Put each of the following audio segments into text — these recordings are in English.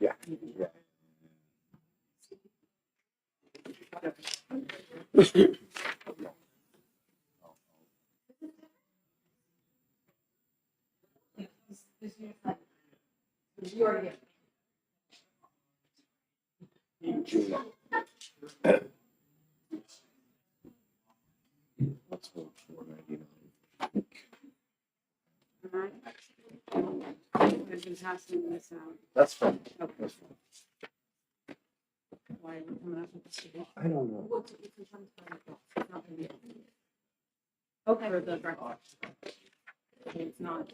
Yeah. Let's vote 499. We've been passing this out. That's fine. Okay. That's fine. Why are we coming up with this? I don't know. Okay. For the breakfast. It's not.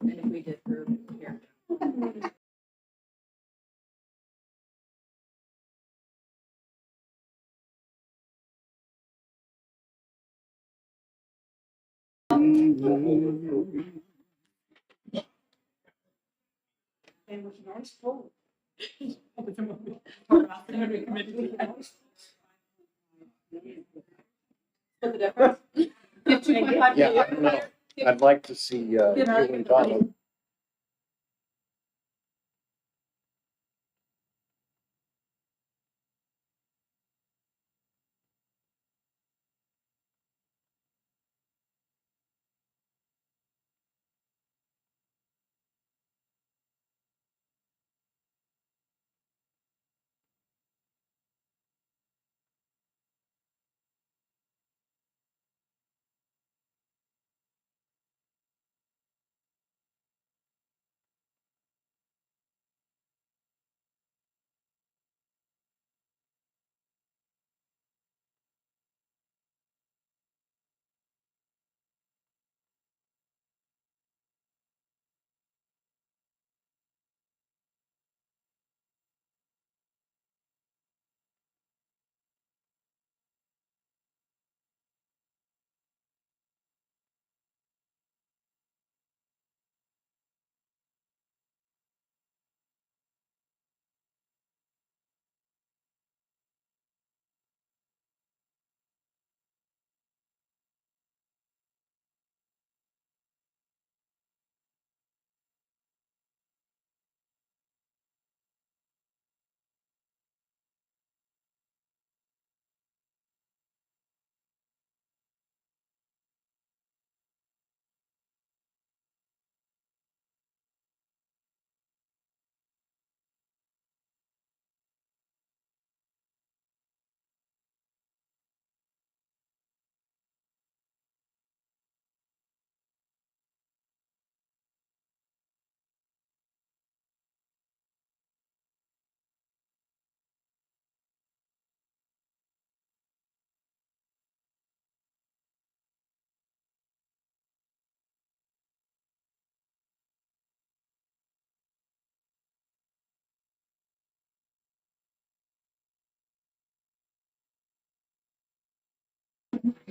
And if we did for here. And we can always vote. Split the difference. Give 2.5 Yeah, to I don't know. I'd like to see you and Donna.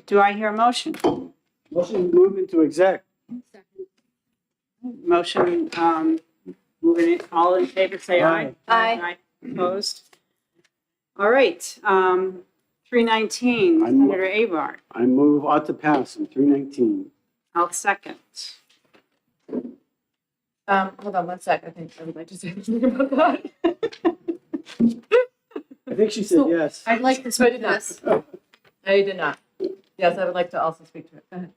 Do I hear a motion? Motion to move into exec. Motion, moving it, all in favor, say aye. Aye. Opposed? All right, 319, I'm- Senator Abar. I move ought to pass in 319. I'll second. Hold on one sec. I think I would like to say something about that. I think she said So- yes. I'd like to speak to this. I did not. Yes, I would like to also speak to it. Go ahead.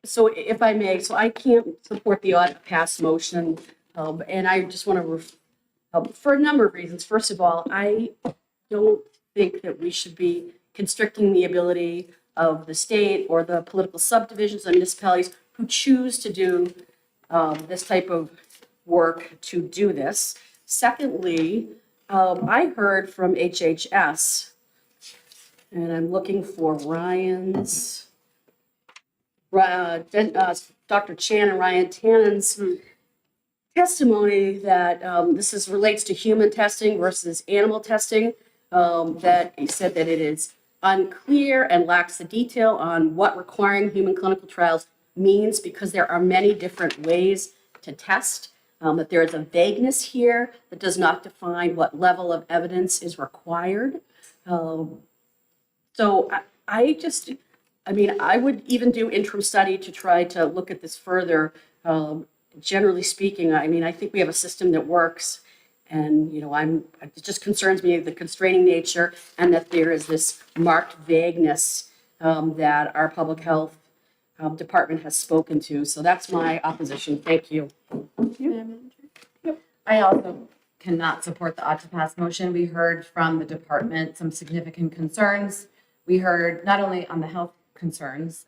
So if I may, so I can't support the ought to pass motion. And I just want to, for a number of reasons. First of all, I don't think that we should be constricting the ability of the state or the political subdivisions and municipalities who choose to do this type of work to do this. Secondly, I heard from HHS And I'm looking for Ryan's, Dr. Chan and Ryan Tannen's testimony that this relates to human testing versus animal testing, that he said that it is unclear and lacks the detail on what requiring human clinical trials means because there are many different ways to test, that there is a vagueness here that does not define what level of evidence is required. So I mean, I would even do interim study to try to look at this further. Generally speaking, I mean, I think we have a system that works. And, you know, it just concerns me, the constraining nature, and that there is this marked vagueness that our public health department has spoken to. So that's my opposition. Thank you. I also cannot support the ought to pass motion. We heard from the department some significant concerns. We heard not only on the health concerns,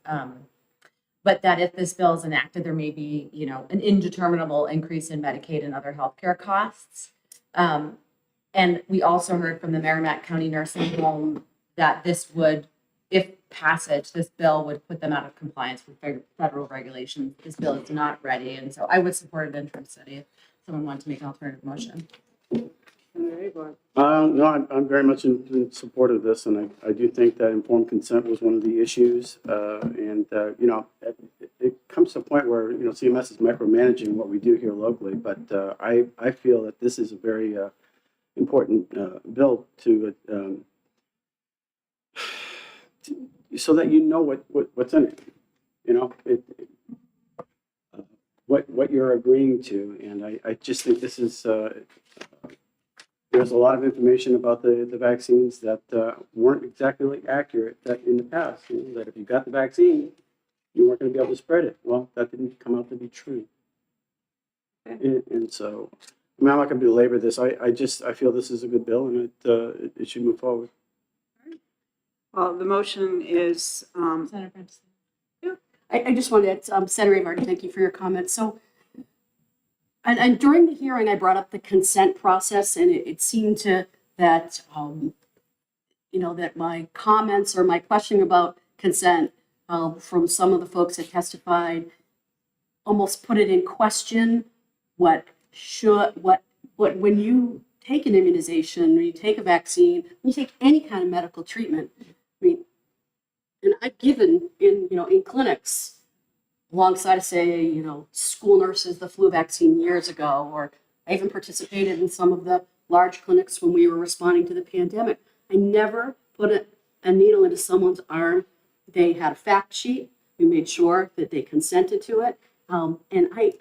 but that if this bill is enacted, there may be, you know, an indeterminable increase in Medicaid and other healthcare costs. And we also heard from the Merrimack County Nursing Home that this would, if passage, this bill would put them out of compliance with federal regulations. This bill is not ready, and so I would support an interim study if someone wanted to make an alternative motion. Very good. No, I'm very much in support of this, and I do think that informed consent was one of the issues. You know, it comes to a point where, you know, CMS is micromanaging what we do here locally, but I feel that this is a very important bill to so that you know what's in it. You know, what you're agreeing to, and I just think this is. There's a lot of information about the vaccines that weren't exactly accurate that in the past. You know, that if you got the vaccine, you weren't going to be able to spread it. Well, that didn't come out to be true. And so, I mean, I'm not going to belabor this. I feel this is a good bill, and it should move forward. Well, the motion is, Senator Prentice. I just wanted to, Senator Avard, thank you for your comments. So, and during the hearing, I brought up the consent process, and it seemed that, you know, that my comments or my questioning about consent from some of the folks that testified almost put it in question. When you take an immunization, when you take a vaccine, when you take any kind of medical treatment, I mean, and I've given in clinics alongside, say, you know, school nurses, the flu vaccine years ago, or I even participated in some of the large clinics when we were responding to the pandemic. I never put a needle into someone's arm. They had a fact sheet. We made sure that they consented to it. And I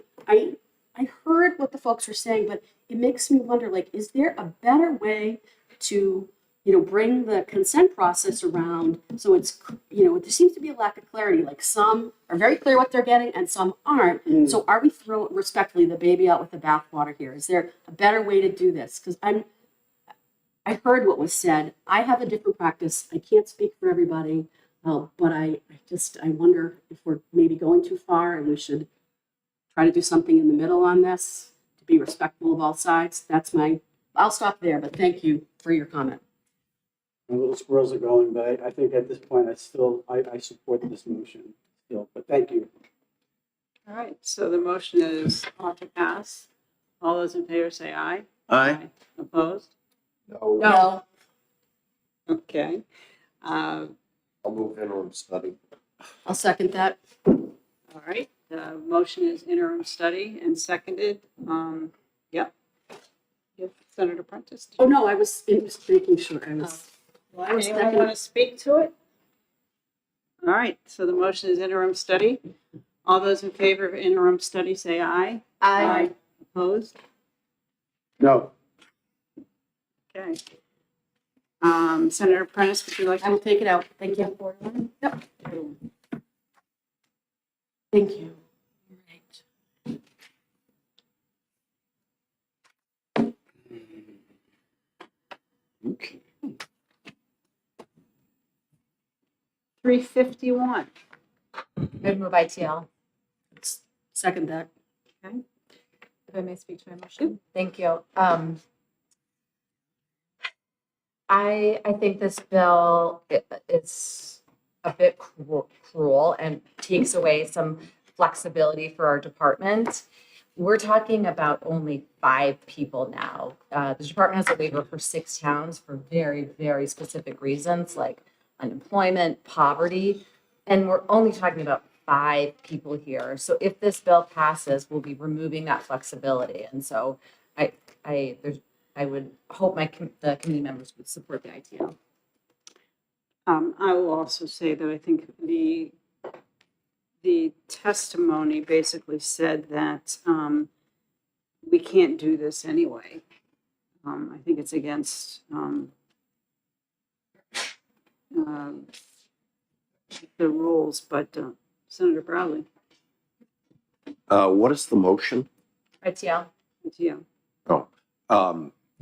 heard what the folks were saying, but it makes me wonder, like, is there a better way to, you know, bring the consent process around so it's, you know, there seems to be a lack of clarity. Like, some are very clear what they're getting and some aren't. So are we throwing respectfully the baby out with the bathwater here? Is there a better way to do this? Because I heard what was said. I have a different practice. I can't speak for everybody, but I wonder if we're maybe going too far and we should try to do something in the middle on this to be respectful of all sides. I'll stop there, but thank you for your comment. My little squirrels are going, but I think at this point, I support this motion still, but thank you. all right, so the motion is ought to pass. All those in favor say aye. Aye. Opposed? No, No. Okay. I'll move interim study. I'll second that. All right, the motion is interim study and seconded. Yep. Yep, Senator Prentice. Oh, no, I was just making sure. I was Anyone second. want to speak to it? All right, so the motion is interim study. All those in favor of interim study say aye. Aye. Opposed? No. Okay. Senator Prentice, would you like I will take it out. Thank you. Yep. Thank you. All right. Okay. 351? Good move, ITL. Second that. If I may speak to my motion. Thank you. I think this bill is a bit cruel and takes away some flexibility for our department. We're talking about only 5 people now. The department has a waiver for 6 towns for very, very specific reasons like unemployment, poverty, and we're only talking about 5 people here. So if this bill passes, we'll be removing that flexibility. And so I would hope the committee members would support the ITL. I will also say that I think the testimony basically said that we can't do this anyway. I think it's against the rules, but Senator Bradley, What is the motion? ITL. yeah.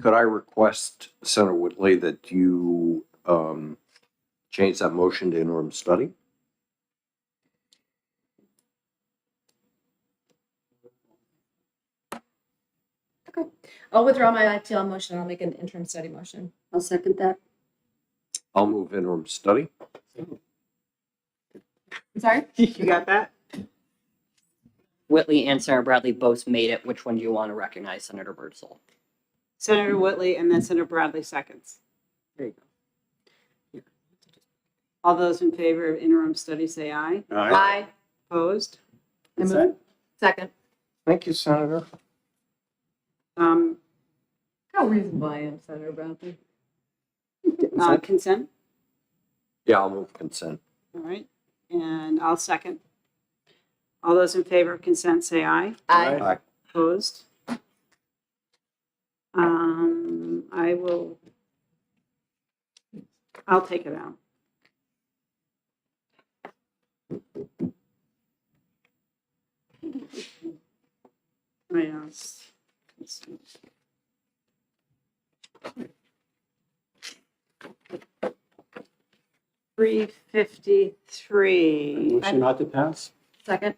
Could I request, Senator Whitley, that you change that motion to interim study? I'll withdraw my ITL motion. I'll make an interim study motion. I'll second that. I'll move interim study. I'm sorry? You got that? Whitley and Senator Bradley both made it. Which one do you want to recognize, Senator Birdsall? Senator Whitley and then Senator Bradley seconds. There you go. All those in favor of interim study say aye. Aye. Opposed? Consent? Second. Thank you, Senator. How reasonable I am, Senator Bradley. Consent, Yeah, I'll move consent. all right, and I'll second. All those in favor of consent say aye. Aye. Opposed? I'll take it out. Right now, $353. Motion not to pass? Second.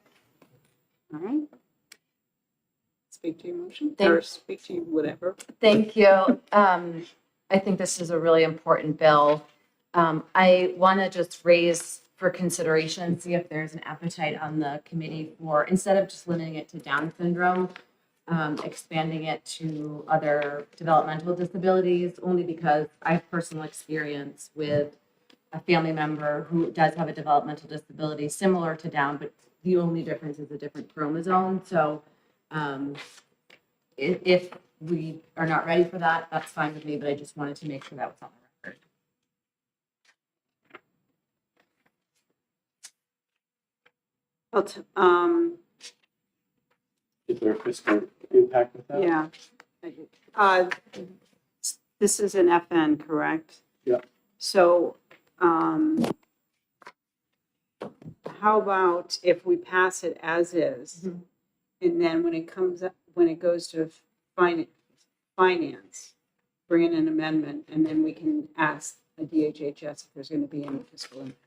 All right. Speak to your motion, Thank- or speak to you, whatever. Thank you. I think this is a really important bill. I want to just raise for consideration, see if there's an appetite on the committee for, instead of just limiting it to Down syndrome, expanding it to other developmental disabilities, only because I have personal experience with a family member who does have a developmental disability similar to Down, but the only difference is a different chromosome. So if we are not ready for that, that's fine with me, but I just wanted to make sure that was on the record. Is there a fiscal impact with that? Yeah. This is an FN, correct? Yeah. So, how about if we pass it as is? Mhm. And then when it comes up, when it goes to finance, bring in an amendment, and then we can ask a DHHS if there's going to be any fiscal impact.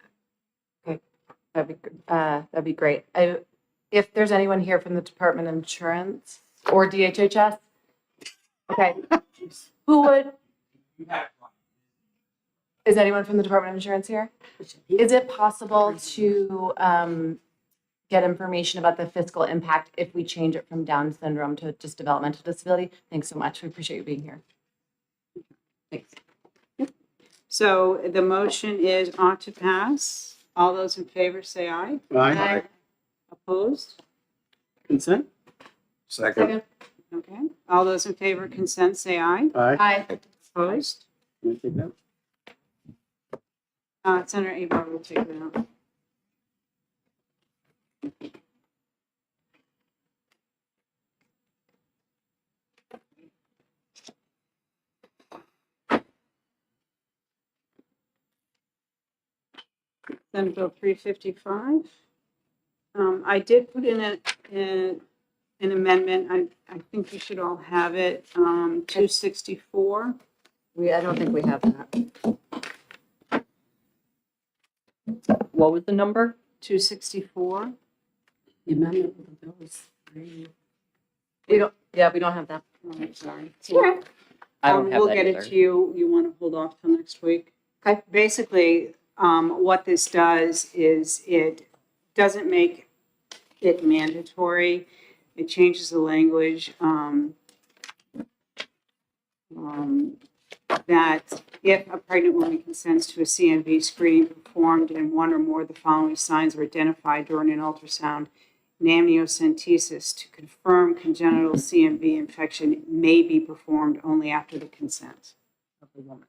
That'd be great. If there's anyone here from the Department of Insurance or DHHS, okay, who would? Is anyone from the Department of Insurance here? Is it possible to get information about the fiscal impact if we change it from Down syndrome to just developmental disability? Thanks so much. We appreciate you being here. Thanks. So the motion is ought to pass. All those in favor say aye. Aye. Opposed? Consent? Second. Okay. All those in favor of consent say aye. Aye. Aye. Opposed? Can I take that? Senator Abar will take it out. Senate Bill 355. I did put in an amendment. I think you should all have it. 264. I don't think we have that. What was the number? 264. The amendment of the bill is We don't have that. Oh, I'm sorry. Sure. I don't have We'll that get it either. to you. You want to hold off till next week? Okay. Basically, what this does is it doesn't make it mandatory. It changes the language, that if a pregnant woman consents to a CMV screening performed and one or more of the following signs are identified during an ultrasound and amniocentesis to confirm congenital CMV infection may be performed only after the consent of the woman.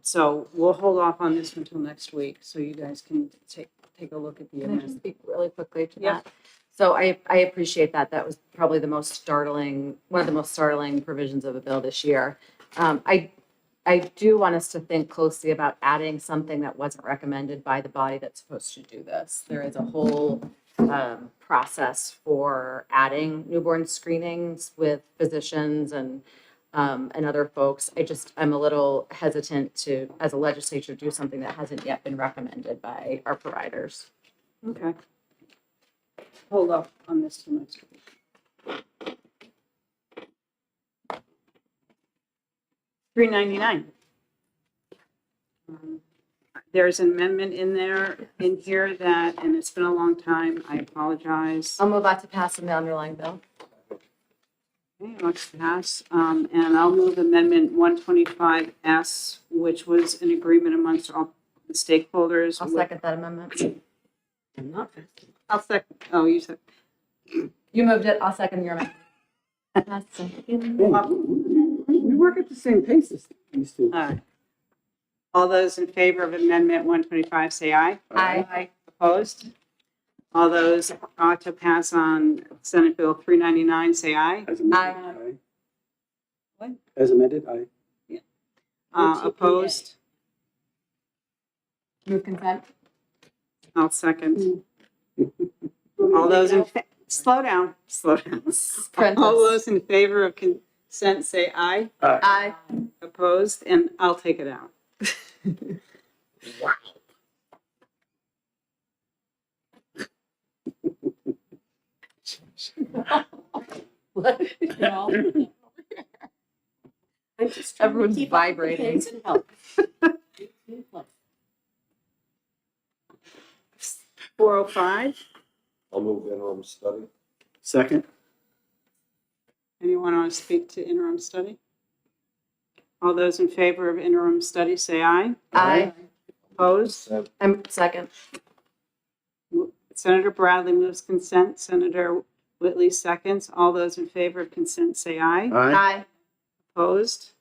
So we'll hold off on this until next week, so you guys can take a look at the Can I just amendment. speak really quickly to Yeah. that? So I appreciate that. That was probably the most startling, one of the most startling provisions of a bill this year. I do want us to think closely about adding something that wasn't recommended by the body that's supposed to do this. There is a whole process for adding newborn screenings with physicians and other folks. I'm a little hesitant to, as a legislature, do something that hasn't yet been recommended by our providers. Okay. Hold off on this till next week. $3.99. There's an amendment in here that, and it's been a long time, I apologize. I'll move on to pass the underlying bill. Okay, let's pass, and I'll move amendment 125S, which was an agreement amongst all the stakeholders. I'll second that amendment. I'm not. I'll second, oh, you said, You moved it, I'll second your amendment. That's it. We work at the same pace as these two. all right. All those in favor of amendment 125, say aye. Aye. Opposed? All those to pass on Senate Bill 399, say aye. As amended, aye. What? As amended, aye. Opposed? Move consent. I'll second. All those in, slow down. All those in favor of consent, say aye. Aye. Opposed? And I'll take it out. I'm just trying to Everyone's keep up with the vibrating. things and help. 405, I'll move interim study. Second? anyone want to speak to interim study? All those in favor of interim study, say aye. Aye. Opposed? I'm second. Senator Bradley moves consent. Senator Whitley seconds. All those in favor of consent, say aye. Aye. Aye. Opposed?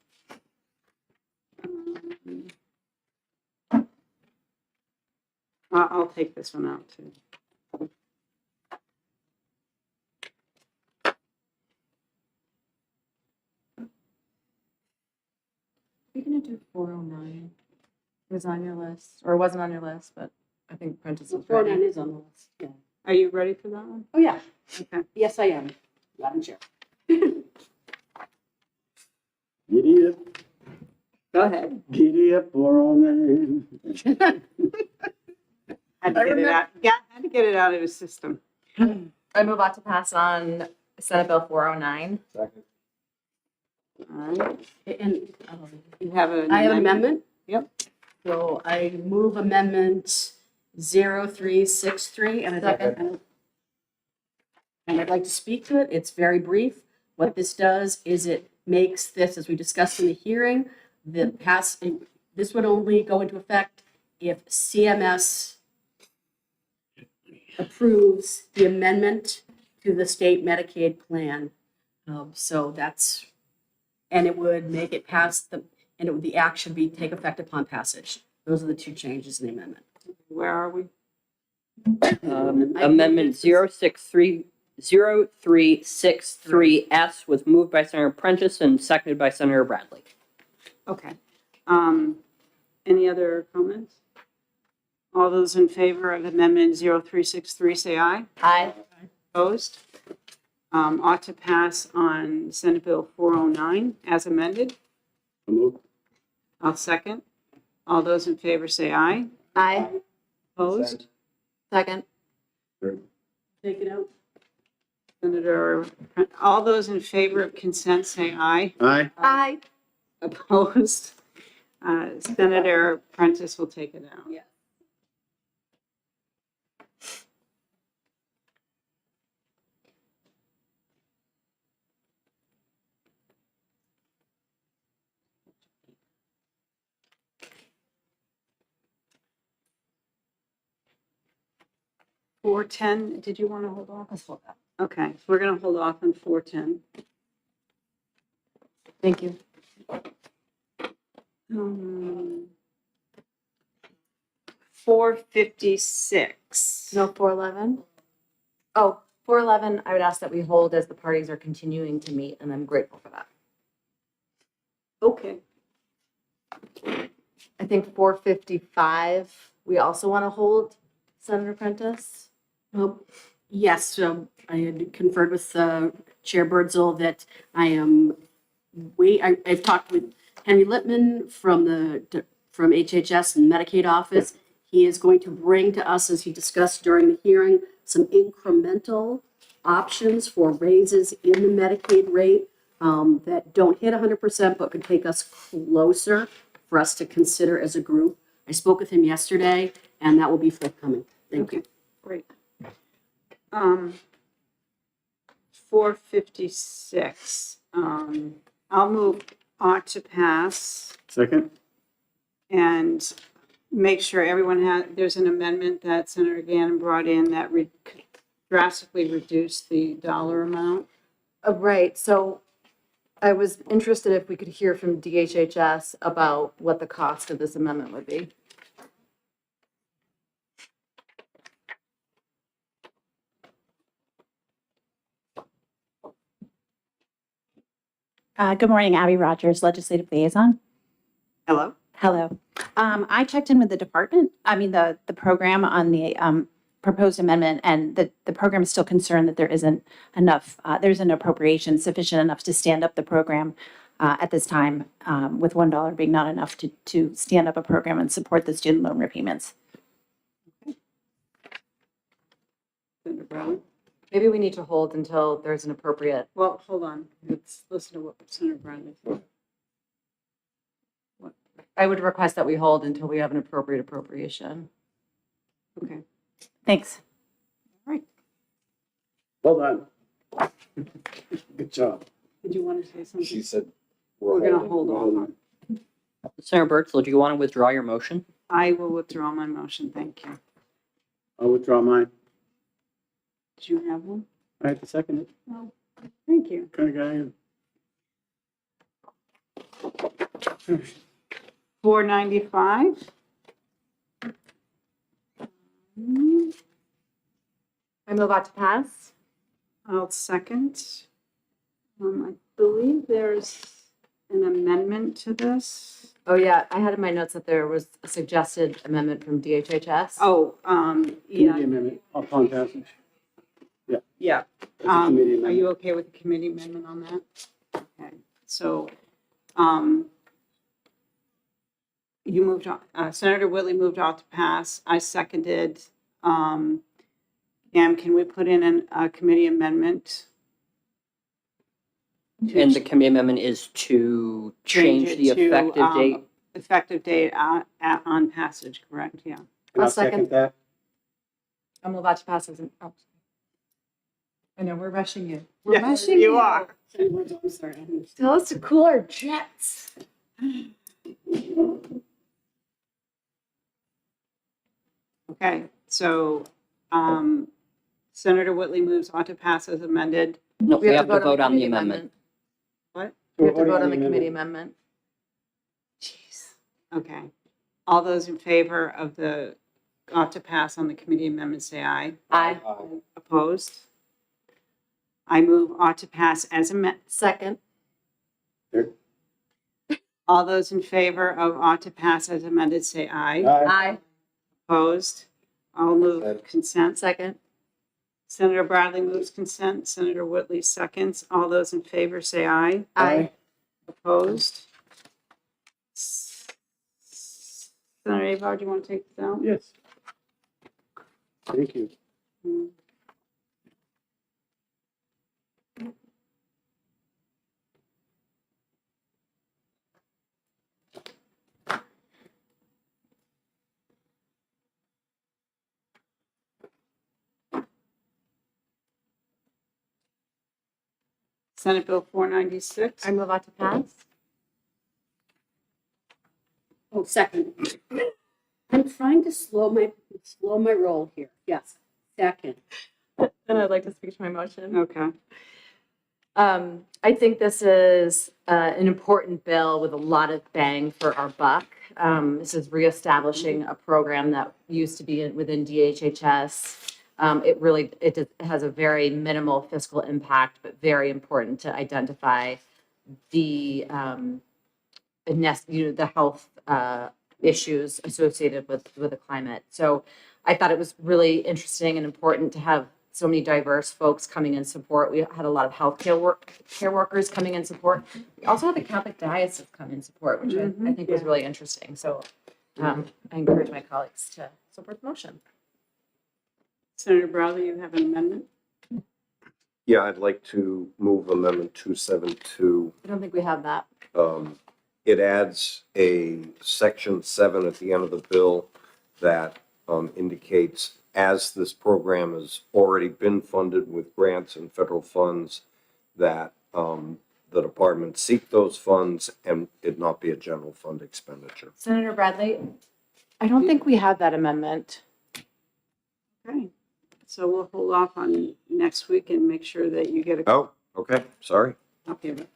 I'll take this one out too. We're gonna do 409. It was on your list, or it wasn't on your list, but I think Prentice is 409 ready. is on the list, yeah. Are you ready for that one? Oh, yeah. Okay. Yes, I am, Madam Chair. Giddy up, Go ahead. giddy up, poor old man. Had to get it out. Yeah, had to get it out of his system. I move on to pass on Senate Bill 409. Second. All right. And You have an I have an amendment. Yep. So I move amendment 0363, and I'd like to speak to it. It's very brief. What this does is it makes this, as we discussed in the hearing, this would only go into effect if CMS approves the amendment to the state Medicaid plan. So that's, and it would make it pass the act should take effect upon passage. Those are the two changes in the amendment. Where are we? Amendment 0363S was moved by Senator Prentice and seconded by Senator Bradley. Okay. Any other comments? All those in favor of amendment 0363, say aye. Aye. Opposed? Ought to pass on Senate Bill 409 as amended. So moved. I'll second. All those in favor say aye. Aye. Opposed? Second. Take it out. Senator, all those in favor of consent, say aye. Aye. Aye. Opposed? Senator Prentice will take it out. Yeah. Four ten, did you want to hold off? Let's hold off. Okay, so we're gonna hold off on 410. Thank you. 456. No, 411? Oh, 411, I would ask that we hold as the parties are continuing to meet, and I'm grateful for that. Okay, I think 455, we also want to hold, Senator Prentice? Yes, so I had conferred with Chair Birdsall that I am, I've talked with Henry Lippman from HHS and Medicaid office. He is going to bring to us, as he discussed during the hearing, some incremental options for raises in the Medicaid rate that don't hit 100%, but could take us closer for us to consider as a group. I spoke with him yesterday, and that will be forthcoming. Thank you. great. 456. I'll move ought to pass Second? and make sure everyone there's an amendment that Senator Gannon brought in that drastically reduced the dollar amount. Right, so I was interested if we could hear from DHHS about what the cost of this amendment would be. Good morning, Abby Rogers, Legislative Liaison. Hello? Hello. I checked in with the department, the program on the proposed amendment, and the program is still concerned that there isn't enough, there's an appropriation sufficient enough to stand up the program at this time, with $1 being not enough to stand up a program and support the student loan repayments. Senator Brown? Maybe we need to hold until there's an appropriate. Well, hold on. Let's listen to what Senator Brown is. I would request that we hold until we have an appropriate appropriation. Okay. Thanks. Well done. Good job. Did you want to say something? She said We're going to hold off. Senator Birdsall, do you want to withdraw your motion? I will withdraw my motion. Thank you. I'll withdraw mine. Do you have one? I have to second it. No. Thank you. Kind of guy I am. 495. I move on to pass. I'll second. I believe there's an amendment to this. Oh, yeah, I had in my notes that there was a suggested amendment from DHHS. Oh, Committee yeah, amendment upon passage. yeah. It's a committee Are you amendment. okay with the committee amendment on that? Okay, so, you moved on, Senator Whitley moved off to pass. I seconded. Can we put in a committee amendment? And the committee amendment is to change it the to, effective date? Effective date on passage, correct? Yeah. And I'll I'll second. second that. I move on to pass as an, oh. I know, we're rushing you. We're rushing you. are. I'm sorry. Tell us to cool our jets. Okay, so Senator Whitley moves on to pass as amended. No, we have to vote on the committee amendment. What? We have to vote on the committee amendment. Jeez. Okay. All those in favor of the ought to pass on the committee amendment, say aye. Aye. Opposed? I move ought to pass as amended. Second. All those in favor of ought to pass as amended, say aye. Aye. Opposed? I'll move consent. Second. Senator Bradley moves consent. Senator Whitley seconds. All those in favor, say aye. Aye. Opposed? Senator Avar, do you want to take this out? Yes. Thank you. Senate Bill 496. I move on to pass. Oh, second. I'm trying to slow my roll here. Yes, second. And I'd like to speak to my motion. Okay. I think this is an important bill with a lot of bang for our buck. This is reestablishing a program that used to be within DHHS. It has a very minimal fiscal impact, but very important to identify the the health issues associated with the climate. So I thought it was really interesting and important to have so many diverse folks coming in support. We had a lot of healthcare care workers coming in support. We also had the Catholic diocese come in support, which I think was really interesting. So I encourage my colleagues to support the motion. Senator Bradley, you have an amendment? Yeah, I'd like to move amendment 272. I don't think we have that. It adds a section 7 at the end of the bill that indicates, as this program has already been funded with grants and federal funds, that the department seek those funds and it not be a general fund expenditure. Senator Bradley, I don't think we have that amendment. Okay. So we'll hold off on next week and make sure that you get a Oh, okay, sorry. copy of it.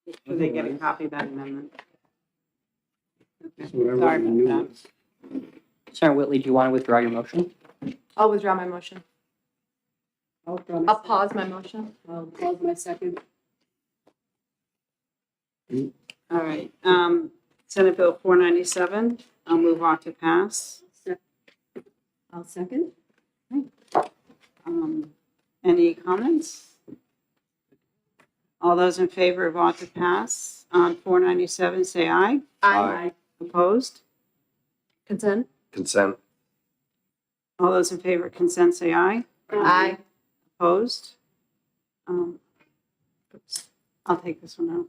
Make sure they get a copy of that amendment. That's what I wrote Sorry in the about new that. ones. Senator Whitley, do you want to withdraw your motion? I'll withdraw my motion. I'll draw my I'll pause my motion. I'll pause my second. All right. Senate Bill 497, I'll move on to pass. I'll second. Any comments? All those in favor of ought to pass on 497, say aye. Aye. Opposed? Consent? Consent. All those in favor of consent, say aye. Aye. Opposed? Oops. I'll take this one out.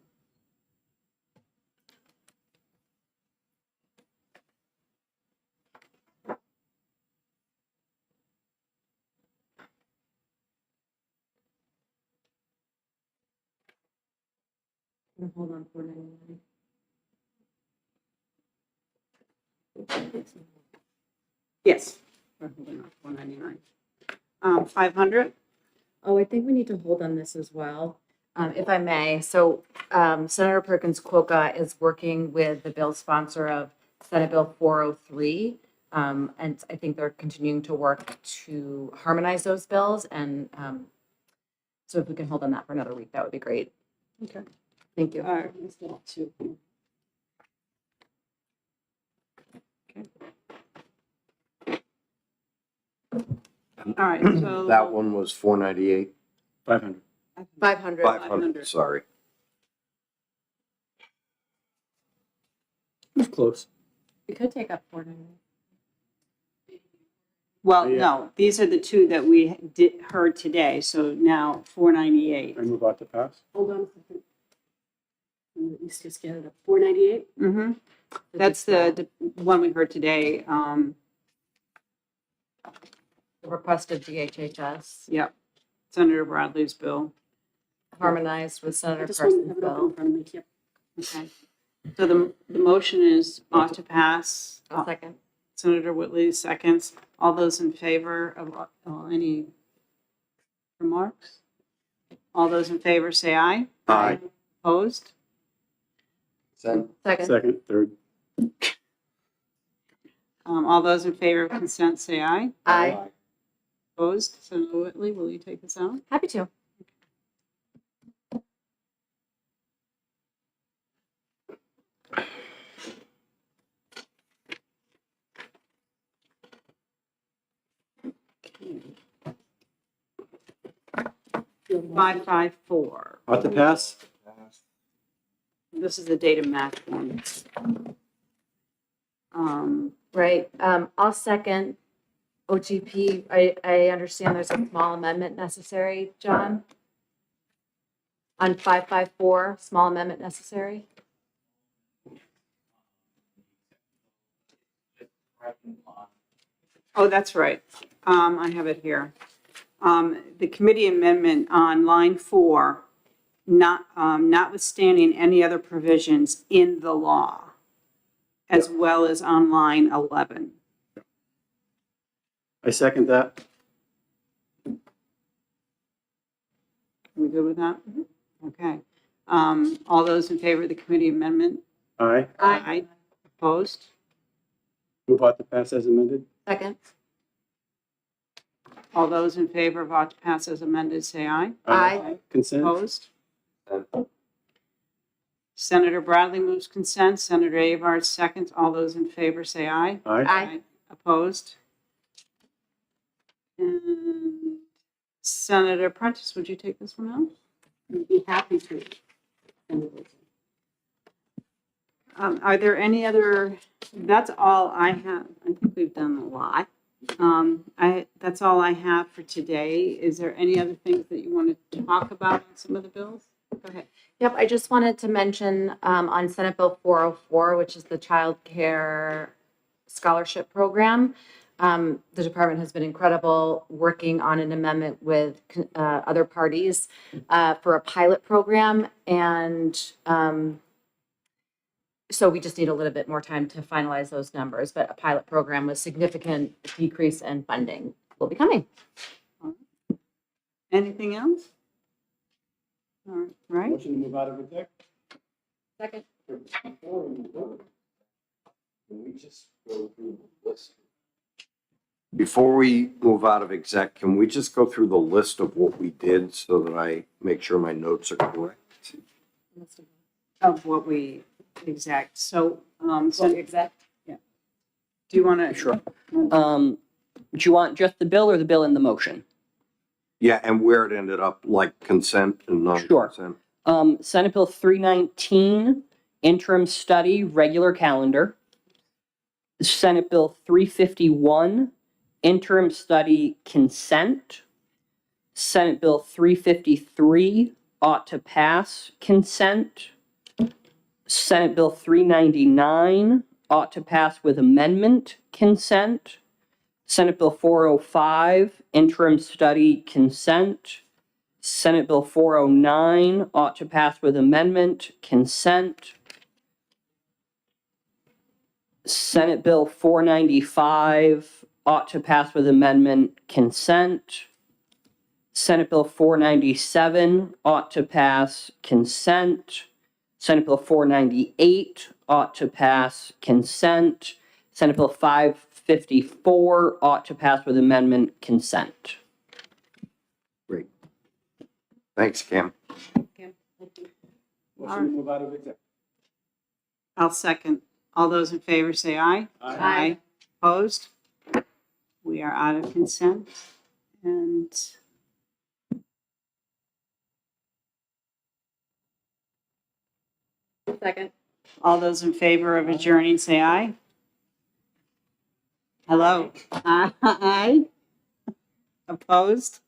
Hold on, 499. Yes. We're holding off 499. 500? Oh, I think we need to hold on this as well, if I may. So Senator Perkins Quokka is working with the bill sponsor of Senate Bill 403. And I think they're continuing to work to harmonize those bills. And so if we can hold on that for another week, that would be great. Okay. Thank you. All right, let's get up to. Okay. All right, so. That one was 498. 500. 500. 500, sorry. It's close. We could take up 499. Well, Yeah. no, these are the two that we heard today, so now 498. I move on to pass. Hold on a second. Let's just get it up. 498? Mm-hmm. That's the one we heard today. The request of DHHS, Yep, Senator Bradley's bill. harmonized with I Senator just want to Carson's have it up in bill. front of me. Yep. Okay. So the motion is ought to pass. I'll second. Senator Whitley seconds. All those in favor of any remarks? All those in favor say aye. Aye. Opposed? Consent. Second. Second, third. All those in favor of consent say aye. Aye. Opposed? Senator Whitley, will you take us out? Happy to. Feel more- 554. Ought to pass. This is the data match one. Right, I'll second OGP. I understand there's a small amendment necessary, John? On 554, small amendment necessary? Oh, that's right. I have it here. The committee amendment on line 4 notwithstanding any other provisions in the law, as well as on line 11. I second that. Are we good with that? Okay. All those in favor of the committee amendment? Aye. Aye. Opposed? Move out to pass as amended. Second. All those in favor of ought to pass as amended, say aye. Consent. Opposed? Senator Bradley moves consent. Senator Avard seconds. All those in favor, say aye. Aye. Opposed? And Senator Prentice, would you take this one out? I'd be happy to. Are there any other, that's all I have. I think we've done a lot. That's all I have for today. Is there any other things that you want to talk about on some of the bills? Go ahead. Yep, I just wanted to mention on Senate Bill 404, which is the Child Care Scholarship Program, the department has been incredible working on an amendment with other parties for a pilot program. And so we just need a little bit more time to finalize those numbers, but a pilot program with significant decrease in funding will be coming. Anything else? All right. Motion to move out of exec. Second. Before we move out of exec, can we just go through the list of what we did so that I make sure my notes are correct? Of what we exact. So, Exact. do you want to? Sure. Do you want just the bill or the bill in the motion? Yeah, and where it ended up, like consent and non-consent. Senate Bill 319, interim study, regular calendar. Senate Bill 351, interim study, consent. Senate Bill 353, ought to pass, consent. Senate Bill 399, ought to pass with amendment, consent. Senate Bill 405, interim study, consent. Senate Bill 409, ought to pass with amendment, consent. Senate Bill 495, ought to pass with amendment, consent. Senate Bill 497, ought to pass, consent. Senate Bill 498, ought to pass, consent. Senate Bill 554, ought to pass with amendment, consent. Great. Thanks, Cam. Motion to move out of exec. I'll second. All those in favor say aye. Aye. Opposed? We are out of consent. And Second. all those in favor of adjourning say aye. Hello? Aye. Opposed?